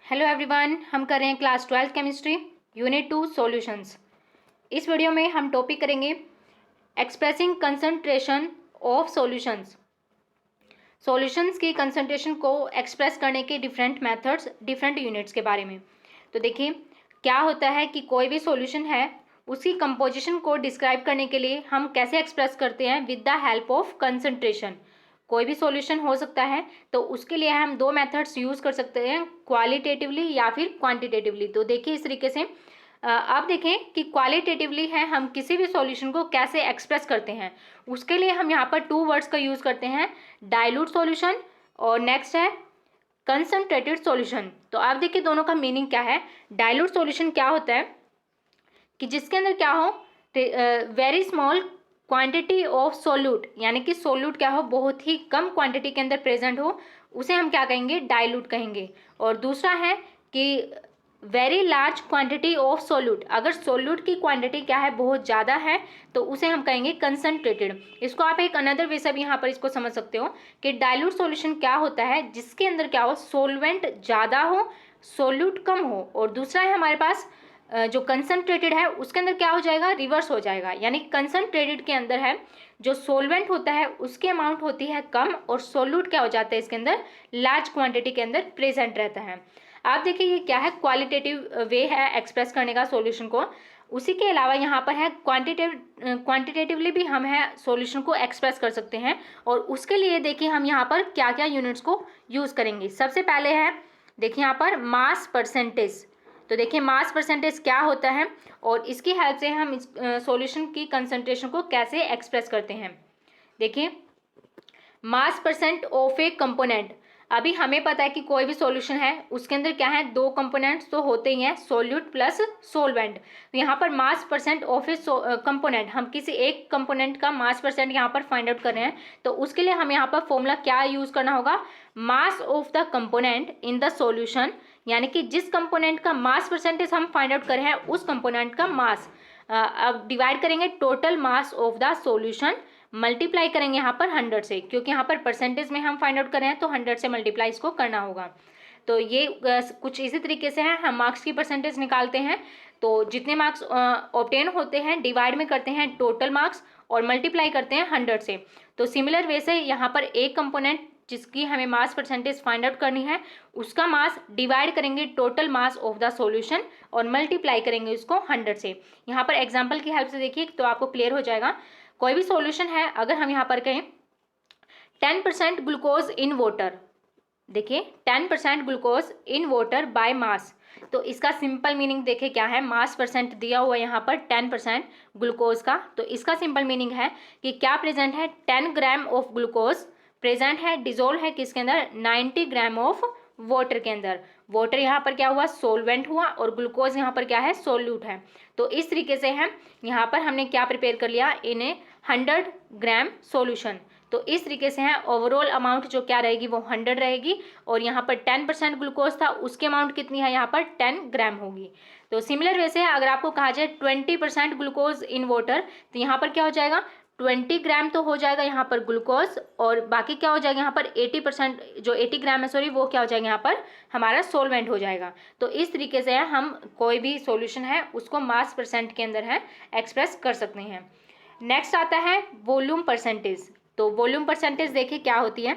Hello everyone, हम कर रहे हैं क्लास 12 केमिस्ट्री यूनिट 2 सॉल्यूशंस। इस वीडियो में हम टॉपिक करेंगे expressing concentration of solutions. Solutions की कंसंट्रेशन को एक्सप्रेस करने के डिफरेंट मेथड्स, डिफरेंट यूनिट्स के बारे में। तो देखिए क्या होता है कि कोई भी सॉल्यूशन है उसकी कंपोजिशन को डिस्क्राइब करने के लिए हम कैसे एक्सप्रेस करते हैं with the help of concentration. कोई भी सॉल्यूशन हो सकता है तो उसके लिए हम दो मेथड्स यूज़ कर सकते हैं, क्वालिटेटिवली या फिर क्वांटिटेटिवली। तो देखिए इस तरीके से आप देखें कि क्वालिटेटिवली है हम किसी भी सॉल्यूशन को कैसे एक्सप्रेस करते हैं। उसके लिए हम यहाँ पर टू वर्ड्स का यूज़ करते हैं, डाइल्यूट सॉल्यूशन और नेक्स्ट है कंसंट्रेटेड सॉल्यूशन। तो आप देखिए दोनों का मीनिंग क्या है। डाइल्यूट सॉल्यूशन क्या होता है कि जिसके अंदर क्या हो, very small quantity of solute, यानी कि सोल्यूट क्या हो, बहुत ही कम क्वांटिटी के अंदर प्रेजेंट हो, उसे हम क्या कहेंगे, डाइल्यूट कहेंगे। और दूसरा है कि very large quantity of solute, अगर सोल्यूट की क्वांटिटी क्या है, बहुत ज़्यादा है, तो उसे हम कहेंगे कंसंट्रेटेड। इसको आप एक अनदर वे से भी यहाँ पर इसको समझ सकते हो कि डाइल्यूट सॉल्यूशन क्या होता है, जिसके अंदर क्या हो, सोलवेंट ज़्यादा हो, सोल्यूट कम हो। और दूसरा है हमारे पास जो कंसंट्रेटेड है, उसके अंदर क्या हो जाएगा, रिवर्स हो जाएगा। यानी कंसंट्रेटेड के अंदर है जो सोलवेंट होता है उसकी अमाउंट होती है कम, और सोल्यूट क्या हो जाता है, इसके अंदर लार्ज क्वांटिटी के अंदर प्रेजेंट रहता है। आप देखिए ये क्या है, क्वालिटेटिव वे है एक्सप्रेस करने का सॉल्यूशन को। उसी के अलावा यहाँ पर है क्वांटिटेटिवली भी हम है सॉल्यूशन को एक्सप्रेस कर सकते हैं। और उसके लिए देखिए हम यहाँ पर क्या क्या यूनिट्स को यूज़ करेंगे। सबसे पहले है देखिए यहाँ पर मास परसेंटेज। तो देखिए मास परसेंटेज क्या होता है और इसकी हेल्प से हम इस सॉल्यूशन की कंसंट्रेशन को कैसे एक्सप्रेस करते हैं। देखिए मास परसेंट ऑफ ए कंपोनेंट। अभी हमें पता है कि कोई भी सॉल्यूशन है उसके अंदर क्या है, दो कंपोनेंट्स तो होते ही हैं, सोल्यूट प्लस सोलवेंट। तो यहाँ पर मास परसेंट ऑफ ए कंपोनेंट, हम किसी एक कंपोनेंट का मास परसेंट यहाँ पर फाइंड आउट कर रहे हैं। तो उसके लिए हमें यहाँ पर फॉर्मूला क्या यूज़ करना होगा, mass of the component in the solution, यानी कि जिस कंपोनेंट का मास परसेंटेज हम फाइंड आउट कर रहे हैं उस कंपोनेंट का मास अब डिवाइड करेंगे total mass of the solution, multiply करेंगे यहाँ पर 100 से, क्योंकि यहाँ पर परसेंटेज में हम फाइंड आउट कर रहे हैं तो 100 से मल्टीप्लाई इसको करना होगा। तो ये कुछ इसी तरीके से है, हम मार्क्स की परसेंटेज निकालते हैं। तो जितने मार्क्स ऑब्टेन होते हैं डिवाइड में करते हैं टोटल मार्क्स और मल्टीप्लाई करते हैं 100 से। तो सिमिलर वे से यहाँ पर एक कंपोनेंट जिसकी हमें मास परसेंटेज फाइंड आउट करनी है उसका मास डिवाइड करेंगे total mass of the solution और मल्टीप्लाई करेंगे उसको 100 से। यहाँ पर एग्जांपल की हेल्प से देखिए तो आपको क्लियर हो जाएगा। कोई भी सॉल्यूशन है, अगर हम यहाँ पर कहें 10% ग्लूकोज इन वाटर, देखिए 10% glucose in water by mass, तो इसका सिंपल मीनिंग देखिए क्या है, मास परसेंट दिया हुआ है यहाँ पर 10% ग्लूकोज का। तो इसका सिंपल मीनिंग है कि क्या प्रेजेंट है, 10 ग्राम ऑफ ग्लूकोज प्रेजेंट है, डिजोल्व है किसके अंदर, 90 ग्राम ऑफ वाटर के अंदर। वाटर यहाँ पर क्या हुआ, सोलवेंट हुआ, और ग्लूकोज यहाँ पर क्या है, सोल्यूट है। तो इस तरीके से हम यहाँ पर हमने क्या प्रिपेयर कर लिया, इन ए 100 ग्राम सॉल्यूशन। तो इस तरीके से है ओवरऑल अमाउंट जो क्या रहेगी वो 100 रहेगी, और यहाँ पर 10% ग्लूकोज था उसकी अमाउंट कितनी है, यहाँ पर 10 ग्राम होगी। तो सिमिलर वे से अगर आपको कहा जाए 20% ग्लूकोज इन वाटर, तो यहाँ पर क्या हो जाएगा, 20 ग्राम तो हो जाएगा यहाँ पर ग्लूकोज, और बाकी क्या हो जाएगा यहाँ पर 80%, जो 80 ग्राम है सॉरी, वो क्या हो जाएगा यहाँ पर हमारा सोलवेंट हो जाएगा। तो इस तरीके से है हम कोई भी सॉल्यूशन है उसको मास परसेंट के अंदर है एक्सप्रेस कर सकते हैं। नेक्स्ट आता है वॉल्यूम परसेंटेज। तो वॉल्यूम परसेंटेज देखिए क्या होती है।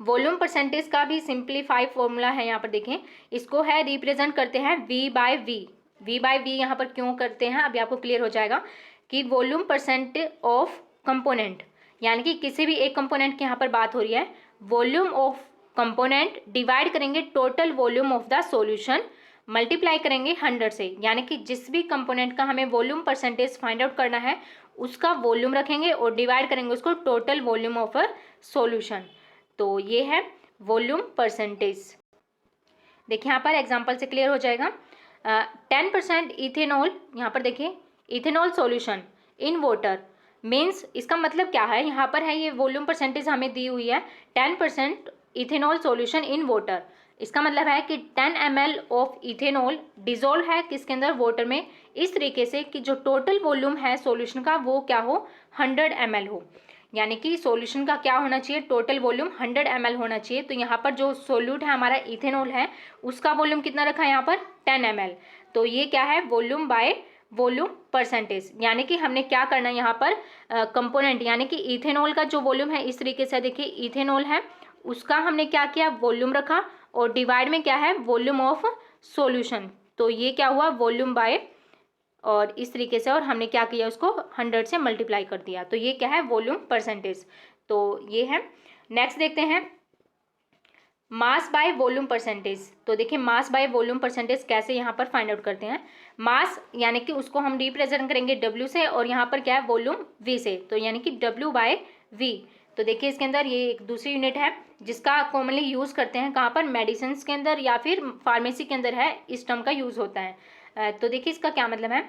वॉल्यूम परसेंटेज का भी सिंप्लीफाई फॉर्मूला है, यहाँ पर देखें इसको है रिप्रेजेंट करते हैं V by V। V by V यहाँ पर क्यों करते हैं अभी आपको क्लियर हो जाएगा कि वॉल्यूम परसेंट ऑफ कंपोनेंट, यानी कि किसी भी एक कंपोनेंट की यहाँ पर बात हो रही है, वॉल्यूम ऑफ कंपोनेंट डिवाइड करेंगे total volume of the solution, multiply करेंगे 100 से। यानी कि जिस भी कंपोनेंट का हमें वॉल्यूम परसेंटेज फाइंड आउट करना है उसका वॉल्यूम रखेंगे और डिवाइड करेंगे उसको total volume of a solution. तो ये है वॉल्यूम परसेंटेज। देखिए यहाँ पर एग्जांपल से क्लियर हो जाएगा। 10% इथेनॉल, यहाँ पर देखिए ethanol solution in water means, इसका मतलब क्या है, यहाँ पर है ये वॉल्यूम परसेंटेज हमें दी हुई है 10% इथेनॉल सॉल्यूशन इन वाटर। इसका मतलब है कि 10 ml ऑफ इथेनॉल डिजोल्व है किसके अंदर, वाटर में, इस तरीके से कि जो टोटल वॉल्यूम है सॉल्यूशन का वो क्या हो, 100 ml हो। यानी कि सॉल्यूशन का क्या होना चाहिए, टोटल वॉल्यूम 100 ml होना चाहिए। तो यहाँ पर जो सोल्यूट है हमारा इथेनॉल है उसका वॉल्यूम कितना रखा है यहाँ पर 10 ml। तो ये क्या है, वॉल्यूम बाय वॉल्यूम परसेंटेज, यानी कि हमने क्या करना है यहाँ पर कंपोनेंट यानी कि इथेनॉल का जो वॉल्यूम है इस तरीके से देखिए इथेनॉल है उसका हमने क्या किया वॉल्यूम रखा और डिवाइड में क्या है वॉल्यूम ऑफ सॉल्यूशन। तो ये क्या हुआ वॉल्यूम बाय और इस तरीके से और हमने क्या किया उसको 100 से मल्टीप्लाई कर दिया। तो ये क्या है वॉल्यूम परसेंटेज। तो ये है। नेक्स्ट देखते हैं मास बाय वॉल्यूम परसेंटेज। तो देखिए मास बाय वॉल्यूम परसेंटेज कैसे यहाँ पर फाइंड आउट करते हैं। मास यानी कि उसको हम रिप्रेजेंट करेंगे W से और यहाँ पर क्या है वॉल्यूम V से, तो यानी कि W बाय V। तो देखिए इसके अंदर ये एक दूसरी यूनिट है जिसका कॉमनली यूज़ करते हैं कहाँ पर, मेडिसिन के अंदर या फिर फार्मेसी के अंदर है, इस टर्म का यूज़ होता है। तो देखिए इसका क्या मतलब है,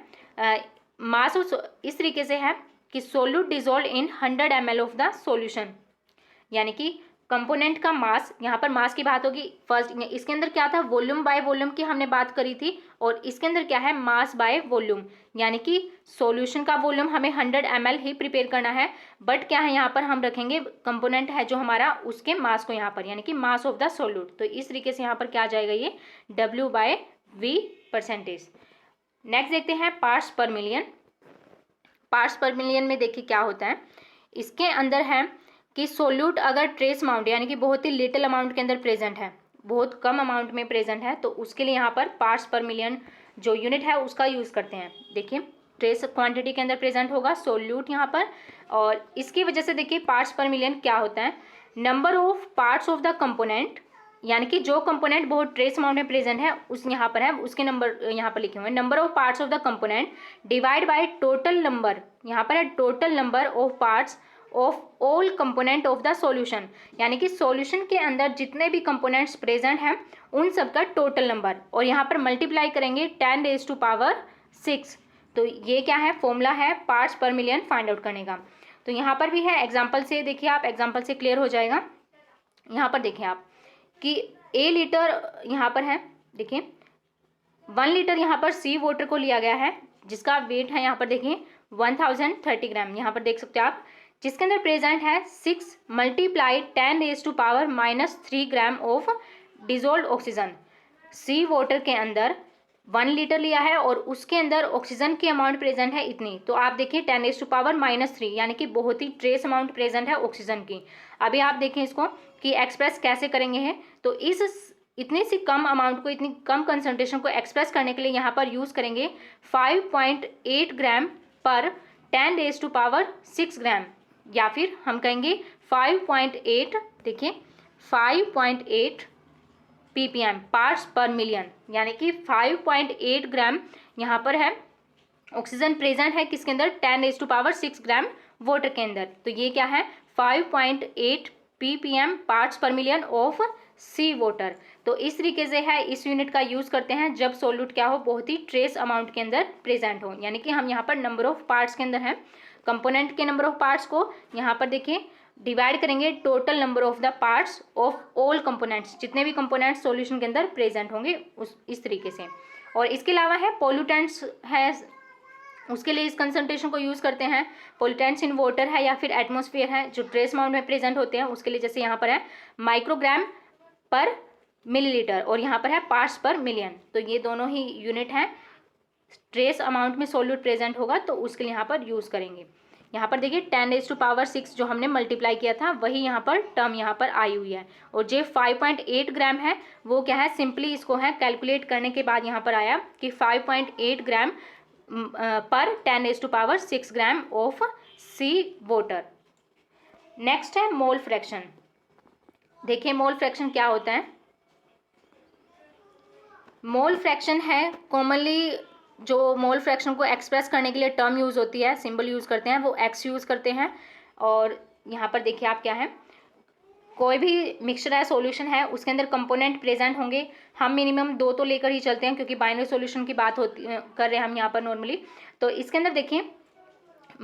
मास इस तरीके से है कि solute dissolve in 100 ml of the solution, यानी कि कंपोनेंट का मास, यहाँ पर मास की बात होगी फर्स्ट। इसके अंदर क्या था वॉल्यूम बाय वॉल्यूम की हमने बात करी थी और इसके अंदर क्या है मास बाय वॉल्यूम, यानी कि सॉल्यूशन का वॉल्यूम हमें 100 ml ही प्रिपेयर करना है, बट क्या है यहाँ पर हम रखेंगे कंपोनेंट है जो हमारा उसके मास को यहाँ पर, यानी कि मास ऑफ द सोल्यूट। तो इस तरीके से यहाँ पर क्या आ जाएगा ये W by V percentage. Next देखते हैं पार्ट्स पर मिलियन। पार्ट्स पर मिलियन में देखिए क्या होता है, इसके अंदर है कि सोल्यूट अगर ट्रेस अमाउंट यानी कि बहुत ही लिटिल अमाउंट के अंदर प्रेजेंट है, बहुत कम अमाउंट में प्रेजेंट है, तो उसके लिए यहाँ पर पार्ट्स पर मिलियन जो यूनिट है उसका यूज़ करते हैं। देखिए ट्रेस क्वांटिटी के अंदर प्रेजेंट होगा सोल्यूट यहाँ पर, और इसकी वजह से देखिए पार्ट्स पर मिलियन क्या होता है, number of parts of the component, यानी कि जो कंपोनेंट बहुत ट्रेस अमाउंट में प्रेजेंट है उस यहाँ पर है उसके नंबर यहाँ पर लिखे हुए हैं, number of parts of the component divide by total number, यहाँ पर है total number of parts of all component of the solution, यानी कि सॉल्यूशन के अंदर जितने भी कंपोनेंट्स प्रेजेंट हैं उन सब का टोटल नंबर, और यहाँ पर मल्टीप्लाई करेंगे 10⁻⁶। तो ये क्या है फॉर्मूला है पार्ट्स पर मिलियन फाइंड आउट करने का। तो यहाँ पर भी है एग्जाम्पल से, देखिए आप एग्जाम्पल से क्लियर हो जाएगा। यहाँ पर देखिए आप कि A लीटर यहाँ पर है, देखिए 1 लीटर यहाँ पर सी वाटर को लिया गया है जिसका वेट है यहाँ पर देखिए 1030 ग्राम, यहाँ पर देख सकते हो आप, जिसके अंदर प्रेजेंट है 6 multiply 10⁻³ gram of dissolve oxygen. Sea water के अंदर 1 लीटर लिया है और उसके अंदर ऑक्सीजन की अमाउंट प्रेजेंट है इतनी, तो आप देखिए 10⁻³ यानी कि बहुत ही ट्रेस अमाउंट प्रेजेंट है ऑक्सीजन की। अभी आप देखें इसको कि एक्सप्रेस कैसे करेंगे हैं, तो इस इतनी सी कम अमाउंट को, इतनी कम कंसंट्रेशन को एक्सप्रेस करने के लिए यहाँ पर यूज़ करेंगे 5.8 ग्राम पर 10⁻⁶ ग्राम, या फिर हम कहेंगे 5.8, देखिए 5.8 ppm पार्ट्स पर मिलियन, यानी कि 5.8 ग्राम यहाँ पर है ऑक्सीजन प्रेजेंट है किसके अंदर 10⁻⁶ ग्राम वाटर के अंदर। तो ये क्या है 5.8 ppm पार्ट्स पर मिलियन ऑफ सी वाटर। तो इस तरीके से है, इस यूनिट का यूज़ करते हैं जब सोल्यूट क्या हो बहुत ही ट्रेस अमाउंट के अंदर प्रेजेंट हो, यानी कि हम यहाँ पर नंबर ऑफ पार्ट्स के अंदर हैं, कंपोनेंट के नंबर ऑफ पार्ट्स को यहाँ पर देखिए डिवाइड करेंगे total number of the parts of all components, जितने भी कंपोनेंट्स सॉल्यूशन के अंदर प्रेजेंट होंगे इस तरीके से। और इसके अलावा है पोल्यूटेंट्स है, उसके लिए इस कंसंट्रेशन को यूज़ करते हैं, पोल्यूटेंट्स इन वाटर है या फिर एटमॉस्फेयर है जो ट्रेस अमाउंट में प्रेजेंट होते हैं, उसके लिए जैसे यहाँ पर है माइक्रोग्राम पर मिलीलीटर और यहाँ पर है पार्ट्स पर मिलियन। तो ये दोनों ही यूनिट हैं, ट्रेस अमाउंट में सोल्यूट प्रेजेंट होगा तो उसके लिए यहाँ पर यूज़ करेंगे। यहाँ पर देखिए 10⁻⁶ जो हमने मल्टीप्लाई किया था वही यहाँ पर टर्म यहाँ पर आई हुई है, और जो 5.8 ग्राम है वो क्या है सिंपली इसको है कैलकुलेट करने के बाद यहाँ पर आया कि 5.8 ग्राम पर 10⁻⁶ gram of sea water. Next है मोल फ्रैक्शन। देखिए मोल फ्रैक्शन क्या होता है, मोल फ्रैक्शन है कॉमनली जो मोल फ्रैक्शन को एक्सप्रेस करने के लिए टर्म यूज़ होती है, सिंबल यूज़ करते हैं, वो एक्स यूज़ करते हैं। और यहाँ पर देखिए आप क्या है, कोई भी मिक्सचर है सॉल्यूशन है उसके अंदर कंपोनेंट प्रेजेंट होंगे, हम मिनिमम 2 तो लेकर ही चलते हैं क्योंकि बाइनरी सॉल्यूशन की बात होती कर रहे हैं हम यहाँ पर नॉर्मली। तो इसके अंदर देखिए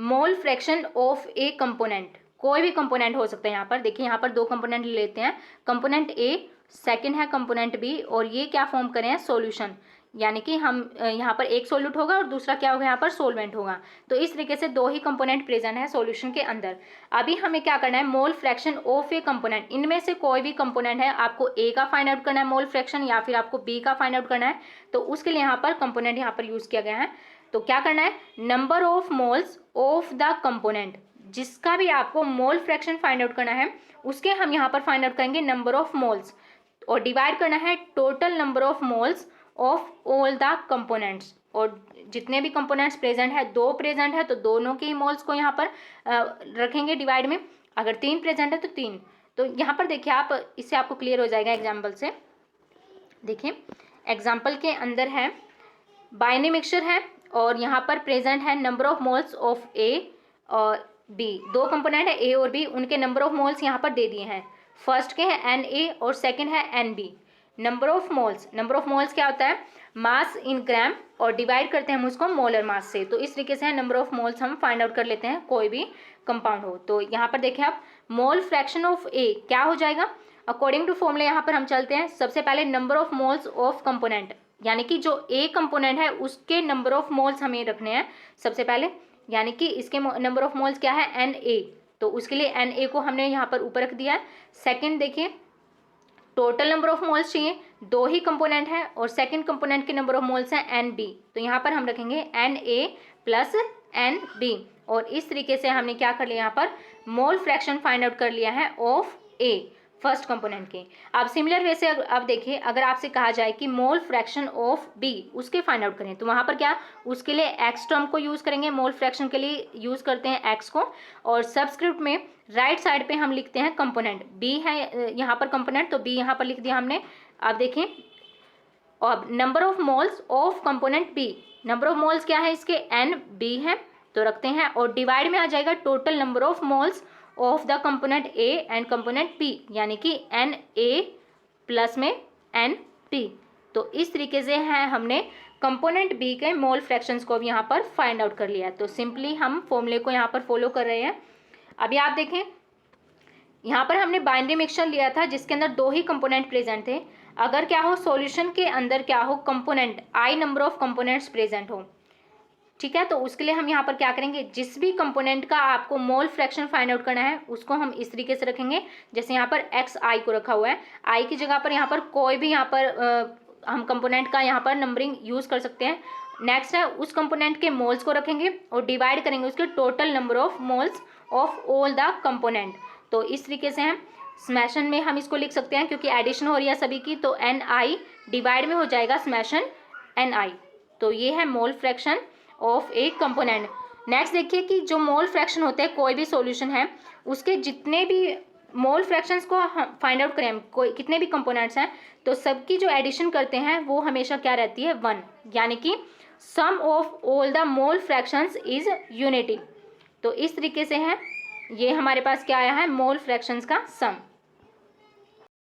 mole fraction of A component, कोई भी कंपोनेंट हो सकता है। यहाँ पर देखिए यहाँ पर 2 कंपोनेंट लेते हैं, कंपोनेंट ए, सेकंड है कंपोनेंट बी, और ये क्या फॉर्म करें हैं सॉल्यूशन, यानी कि हम यहाँ पर एक सोल्यूट होगा और दूसरा क्या होगा यहाँ पर सोलवेंट होगा। तो इस तरीके से दो ही कंपोनेंट प्रेजेंट है सॉल्यूशन के अंदर। अभी हमें क्या करना है, mole fraction of A component, इनमें से कोई भी कंपोनेंट है, आपको ए का फाइंड आउट करना है मोल फ्रैक्शन, या फिर आपको बी का फाइंड आउट करना है। तो उसके लिए यहाँ पर कंपोनेंट यहाँ पर यूज किया गया है। तो क्या करना है, number of moles of the component, जिसका भी आपको मोल फ्रैक्शन फाइंड आउट करना है उसके हम यहाँ पर फाइंड आउट करेंगे नंबर ऑफ मोल्स, और डिवाइड करना है total number of moles of all the components. और जितने भी कंपोनेंट्स प्रेजेंट है, दो प्रेजेंट है तो दोनों के ही मोल्स को यहाँ पर रखेंगे डिवाइड में, अगर तीन प्रेजेंट है तो तीन। तो यहाँ पर देखिए आप, इससे आपको क्लियर हो जाएगा एग्जाम्पल से। देखिए एग्जाम्पल के अंदर है बाइनरी मिक्सचर है और यहाँ पर प्रेजेंट है नंबर ऑफ मोल्स ऑफ ए और बी, दो कंपोनेंट है ए और बी, उनके नंबर ऑफ मोल्स यहाँ पर दे दिए हैं। फर्स्ट के हैं Na और सेकंड है Nb। नंबर ऑफ मोल्स क्या होता है, मास इन ग्राम, और डिवाइड करते हैं हम उसको मोलर मास से। तो इस तरीके से नंबर ऑफ मोल्स हम फाइंड आउट कर लेते हैं कोई भी कंपाउंड हो। तो यहाँ पर देखिए आप, मोल फ्रैक्शन ऑफ ए क्या हो जाएगा, अकॉर्डिंग टू फॉर्मूला यहाँ पर हम चलते हैं। सबसे पहले number of moles of component, यानी कि जो ए कंपोनेंट है उसके नंबर ऑफ मोल्स हमें रखने हैं सबसे पहले, यानी कि इसके नंबर ऑफ मोल्स क्या है Na, तो उसके लिए Na को हमने यहाँ पर ऊपर रख दिया है। सेकंड देखिए, टोटल नंबर ऑफ मोल्स चाहिए, दो ही कंपोनेंट है और सेकंड कंपोनेंट के नंबर ऑफ मोल्स हैं Nb, तो यहाँ पर हम रखेंगे Na प्लस Nb। और इस तरीके से हमने क्या कर लिया, यहाँ पर मोल फ्रैक्शन फाइंड आउट कर लिया है ऑफ A, फर्स्ट कंपोनेंट के। अब सिमिलर वे से अब देखिए, अगर आपसे कहा जाए कि मोल फ्रैक्शन ऑफ बी, उसके फाइंड आउट करें, तो वहाँ पर क्या, उसके लिए एक्स टर्म को यूज़ करेंगे, मोल फ्रैक्शन के लिए यूज़ करते हैं एक्स को, और सबस्क्रिप्ट में राइट साइड पे हम लिखते हैं कंपोनेंट, बी है यहाँ पर कंपोनेंट, तो बी यहाँ पर लिख दिया हमने। अब देखिए, और number of moles of component B, number of moles क्या है इसके, Nb है, तो रखते हैं, और डिवाइड में आ जाएगा total number of moles of the component A and component B, यानी कि Na प्लस में Nb। तो इस तरीके से है हमने कंपोनेंट B के मोल फ्रैक्शंस को भी यहाँ पर फाइंड आउट कर लिया है। तो सिंपली हम फॉर्मूले को यहाँ पर फॉलो कर रहे हैं। अभी आप देखें, यहाँ पर हमने बाइनरी मिक्सचर लिया था जिसके अंदर दो ही कंपोनेंट प्रेजेंट थे। अगर क्या हो, सॉल्यूशन के अंदर क्या हो, component I number of components present हो, ठीक है, तो उसके लिए हम यहाँ पर क्या करेंगे, जिस भी कंपोनेंट का आपको मोल फ्रैक्शन फाइंड आउट करना है उसको हम इस तरीके से रखेंगे। जैसे यहाँ पर xi को रखा हुआ है, i की जगह पर यहाँ पर कोई भी यहाँ पर हम कंपोनेंट का यहाँ पर नंबरिंग यूज़ कर सकते हैं। नेक्स्ट है, उस कंपोनेंट के मोल्स को रखेंगे और डिवाइड करेंगे उसके total number of moles of all the component. तो इस तरीके से हम स्मैशन में हम इसको लिख सकते हैं, क्योंकि एडिशन हो रही है सभी की, तो Ni डिवाइड में हो जाएगा स्मैशन Ni। तो ये है mole fraction of A component. Next देखिए कि जो मोल फ्रैक्शन होते हैं, कोई भी सॉल्यूशन है उसके जितने भी मोल फ्रैक्शंस को हम फाइंड आउट करें, कोई कितने भी कंपोनेंट्स हैं, तो सबकी जो एडिशन करते हैं वो हमेशा क्या रहती है, 1, यानी कि sum of all the mole fractions is unity. तो इस तरीके से है, ये हमारे पास क्या आया है, मोल फ्रैक्शंस का सम।